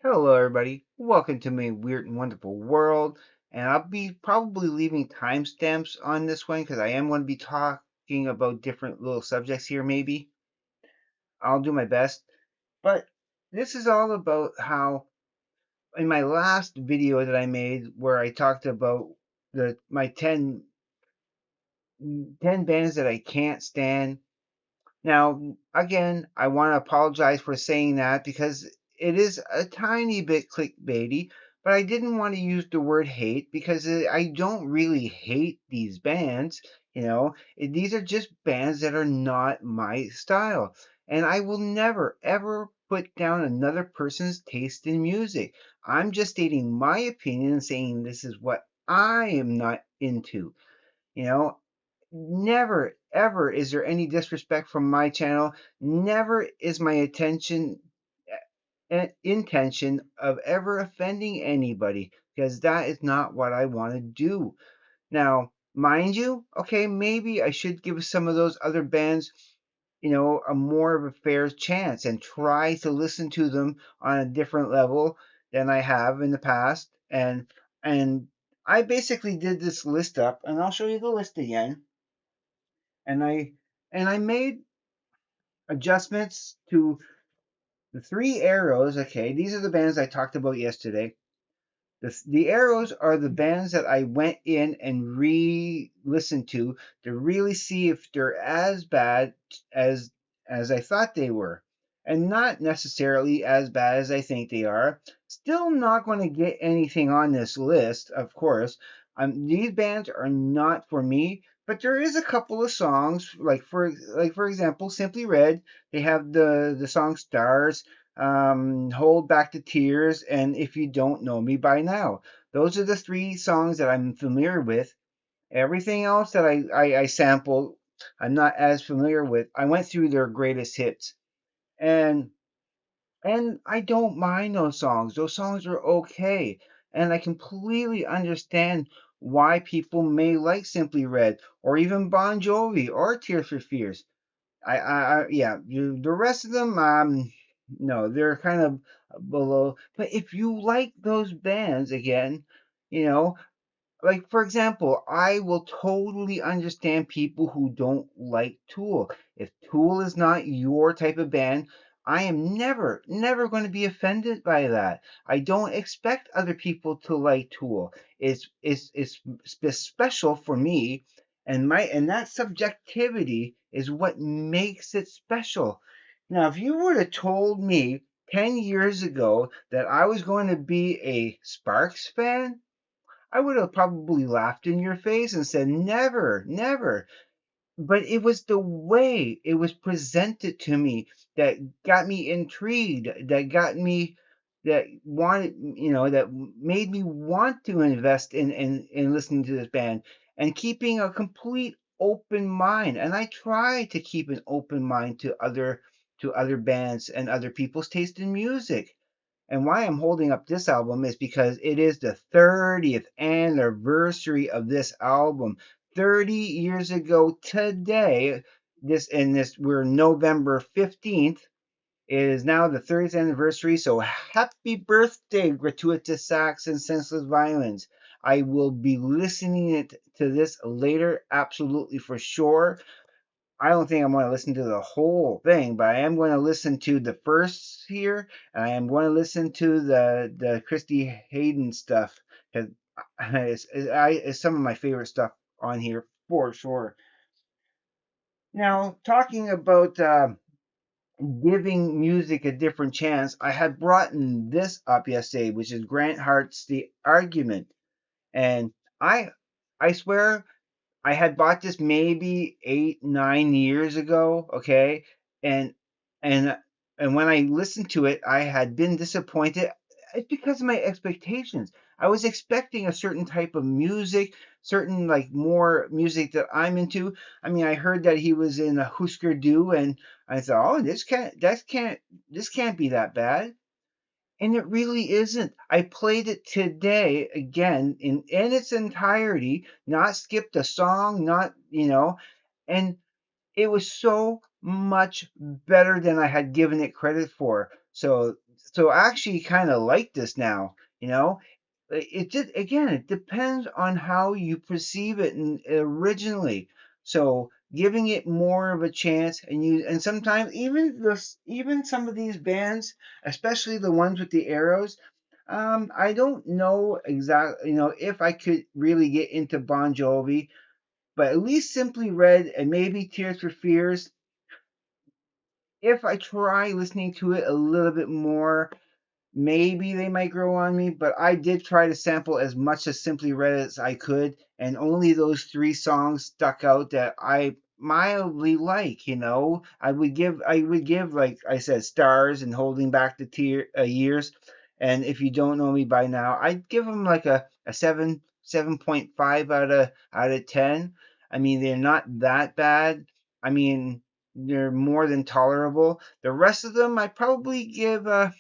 Hello, everybody. Welcome to my weird and wonderful world. And I'll be probably leaving timestamps on this one because I am going to be talking about different little subjects here, maybe. I'll do my best. But this is all about how, in my last video that I made, where I talked about my 10 bands that I can't stand. Now, again, I want to apologize for saying that because it is a tiny bit clickbaity, but I didn't want to use the word hate because I don't really hate these bands. These are just bands that are not my style. And I will never, ever put down another person's taste in music. I'm just stating my opinion and saying this is what I am not into. You know, Never, ever is there any disrespect from my channel. Never is my intention of ever offending anybody because that is not what I want to do. Now, mind you, okay, maybe I should give some of those other bands, a more of a fair chance and try to listen to them on a different level than I have in the past. And I basically did this list up, and I'll show you the list again and I made adjustments to the three arrows. Okay, these are the bands I talked about yesterday. The arrows are the bands that I went in and re-listened to really see if they're as bad as as I thought they were, and not necessarily as bad as I think they are. Still not going to get anything on this list, of course. These bands are not for me, but there is a couple of songs, like for example, Simply Red. They have the song Stars, Hold Back the Tears, and If You Don't Know Me by Now. Those are the three songs that I'm familiar with. Everything else that I sampled, I'm not as familiar with. I went through their greatest hits, and I don't mind those songs. Those songs are okay, and I completely understand why people may like Simply Red or even Bon Jovi or Tears for Fears. Yeah, the rest of them, no, they're kind of below. But if you like those bands again, you know, like for example, I will totally understand people who don't like Tool. If Tool is not your type of band, I am never, never going to be offended by that. I don't expect other people to like Tool. It's special for me, and that subjectivity is what makes it special. Now, if you would have told me 10 years ago that I was going to be a Sparks fan, I would have probably laughed in your face and said, never, never. But it was the way it was presented to me that got me intrigued, that made me want to invest in listening to this band and keeping a complete open mind. And I try to keep an open mind to other bands and other people's taste in music. And why I'm holding up this album is because it is the 30th anniversary of this album. 30 years ago today, we're November 15th. It is now the 30th anniversary, so happy birthday, Gratuitous Sax and Senseless Violence. I will be listening to this later, absolutely for sure. I don't think I'm going to listen to the whole thing, but I am going to listen to the first here, and I am going to listen to the Christy Hayden stuff because it's some of my favorite stuff on here for sure. Now, talking about giving music a different chance, I had brought this up yesterday, which is Grant Hart's The Argument, and I I swear I had bought this maybe 8, 9 years ago, okay? And and and when I listened to it, I had been disappointed. It's because of my expectations. I was expecting a certain type of music, certain like more music that I'm into. I mean, I heard that he was in a Husker Du, and I thought, oh, this can't be that bad. And it really isn't. I played it today again in its entirety, not skipped a song, and it was so much better than I had given it credit for. So so I actually kind of like this now, you know. It just, again, it depends on how you perceive it originally. So giving it more of a chance, and sometimes even some of these bands, especially the ones with the arrows, I don't know exactly, if I could really get into Bon Jovi, but at least Simply Red and maybe Tears for Fears, if I try listening to it a little bit more, maybe they might grow on me. But I did try to sample as much as Simply Red as I could, and only those three songs stuck out that I mildly like. I would give, like I said, Stars and Holding Back the Years. And if you don't know me by now, I'd give them like a 7.5 out of 10. I mean, they're not that bad. I mean, they're more than tolerable. The rest of them, I probably give a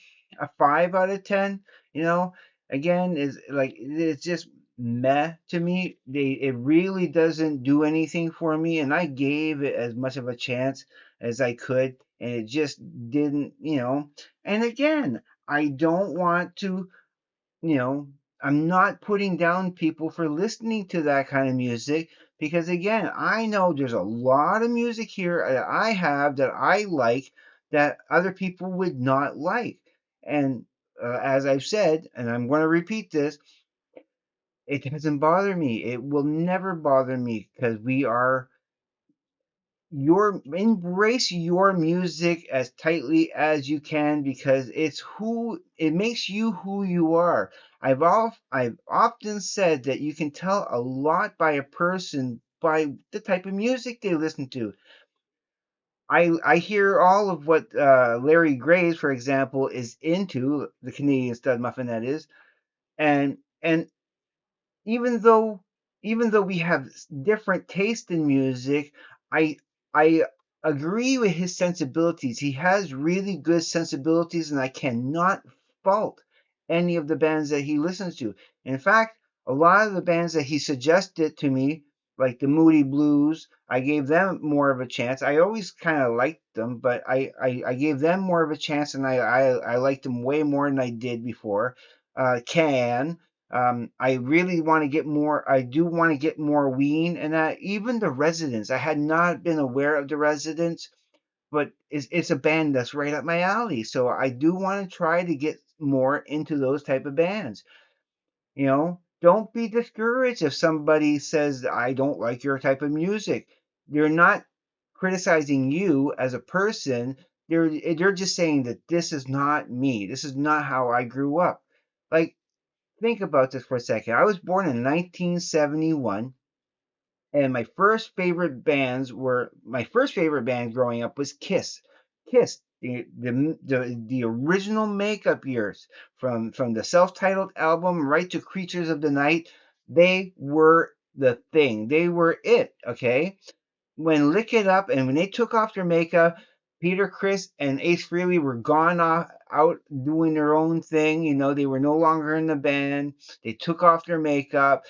5 out of 10. You know, again, is like it's just meh to me. It really doesn't do anything for me, and I gave it as much of a chance as I could, and it just didn't. And again, I don't want to you know, I'm not putting down people for listening to that kind of music because, again, I know there's a lot of music here that I have that I like that other people would not like. And as I've said, and I'm going to repeat this, it doesn't bother me. It will never bother me because we are embrace your music as tightly as you can because it makes you who you are. I've often said that you can tell a lot by a person by the type of music they listen to. I hear all of what Larry Graves, for example, is into, the Canadian stud muffin that is, and even though we have different taste in music, I I agree with his sensibilities. He has really good sensibilities, and I cannot fault any of the bands that he listens to. In fact, a lot of the bands that he suggested to me, like the Moody Blues, I gave them more of a chance. I always kind of liked them, but I gave them more of a chance, and I liked them way more than I did before. Can I really want to get more. I do want to get more Ween, and even the Residents. I had not been aware of the Residents, but it's a band that's right up my alley. So I do want to try to get more into those type of bands. Don't be discouraged if somebody says I don't like your type of music. They're not criticizing you as a person. They're just saying that this is not me. This is not how I grew up. Like, think about this for a second. I was born in 1971, and my first favorite band growing up was Kiss. Kiss, the original makeup years, from the self-titled album right to Creatures of the Night. They were the thing. They were it. Okay, when Lick It Up and when they took off their makeup, Peter Criss and Ace Frehley were gone out doing their own thing. They were no longer in the band. They took off their makeup.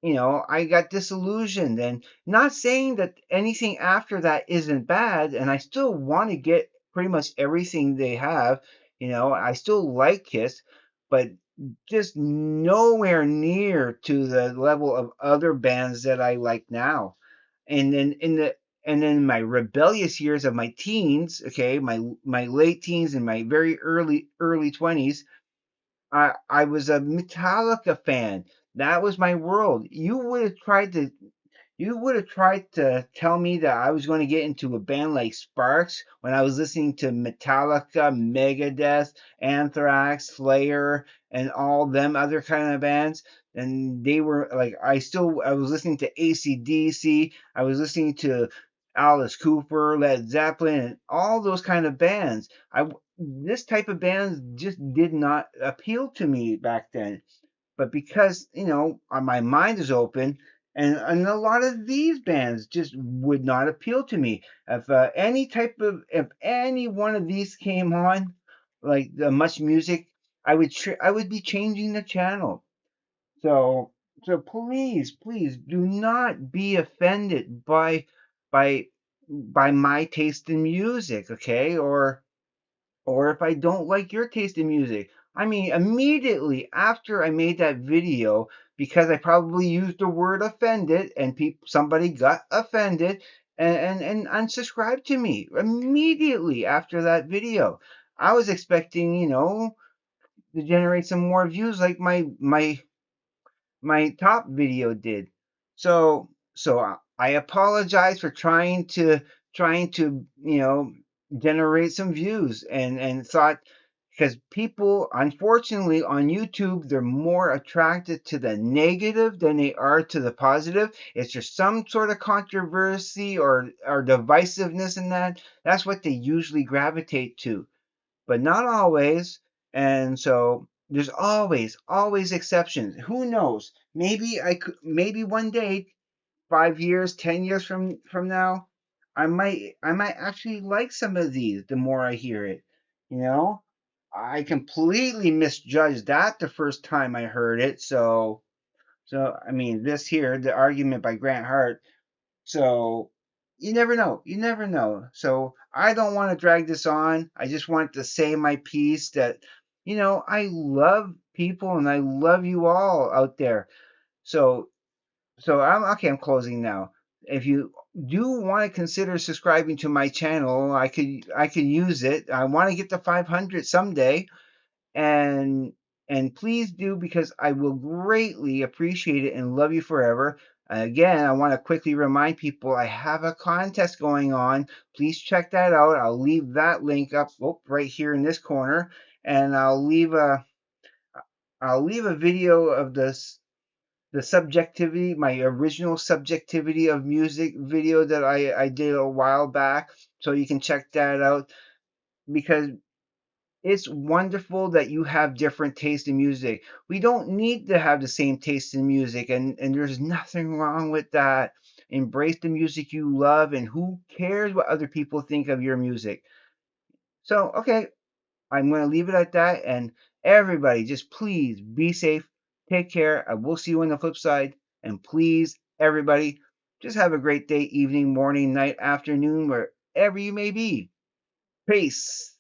I got disillusioned, and not saying that anything after that isn't bad, and I still want to get pretty much everything they have. I still like Kiss, but just nowhere near to the level of other bands that I like now. And then in my rebellious years of my teens, okay, my late teens and my very early 20s, I was a Metallica fan. That was my world. You would have tried to tell me that I was going to get into a band like Sparks when I was listening to Metallica, Megadeth, Anthrax, Slayer, and all them other kind of bands. And they were like, I was listening to AC/DC, I was listening to Alice Cooper, Led Zeppelin, and all those kind of bands. This type of bands just did not appeal to me back then. But because my mind is open, and a lot of these bands just would not appeal to me. If any one of these came on, like the Much Music, I would be changing the channel. So please do not be offended by by my taste in music, okay? or if I don't like your taste in music. I mean, immediately after I made that video, because I probably used the word offended and somebody got offended and unsubscribed to me immediately after that video. I was expecting, to generate some more views like my top video did. So I apologize for trying to generate some views and thought, because people unfortunately on YouTube, they're more attracted to the negative than they are to the positive. It's just some sort of controversy or divisiveness in that. That's what they usually gravitate to, but not always. And so there's always exceptions. Who knows? Maybe one day, 5 years, 10 years from now, I might actually like some of these the more I hear it. You know? I completely misjudged that the first time I heard it. So I mean, this here, the argument by Grant Hart, so you never know. You never know. So I don't want to drag this on. I just want to say my piece that, I love people and I love you all out there. So I'm okay, I'm closing now. If you do want to consider subscribing to my channel, I could use it. I want to get to 500 someday, and please do, because I will greatly appreciate it and love you forever. Again, I want to quickly remind people I have a contest going on. Please check that out. I'll leave that link up right here in this corner, and I'll leave a video of this the subjectivity, my original subjectivity of music video that I did a while back, so you can check that out, because it's wonderful that you have different taste in music. We don't need to have the same taste in music, and there's nothing wrong with that. Embrace the music you love, and who cares what other people think of your music. So, okay, I'm going to leave it at that. And everybody, just please be safe. Take care. I will see you on the flip side. And please, everybody, just have a great day, evening, morning, night, afternoon, wherever you may be. Peace.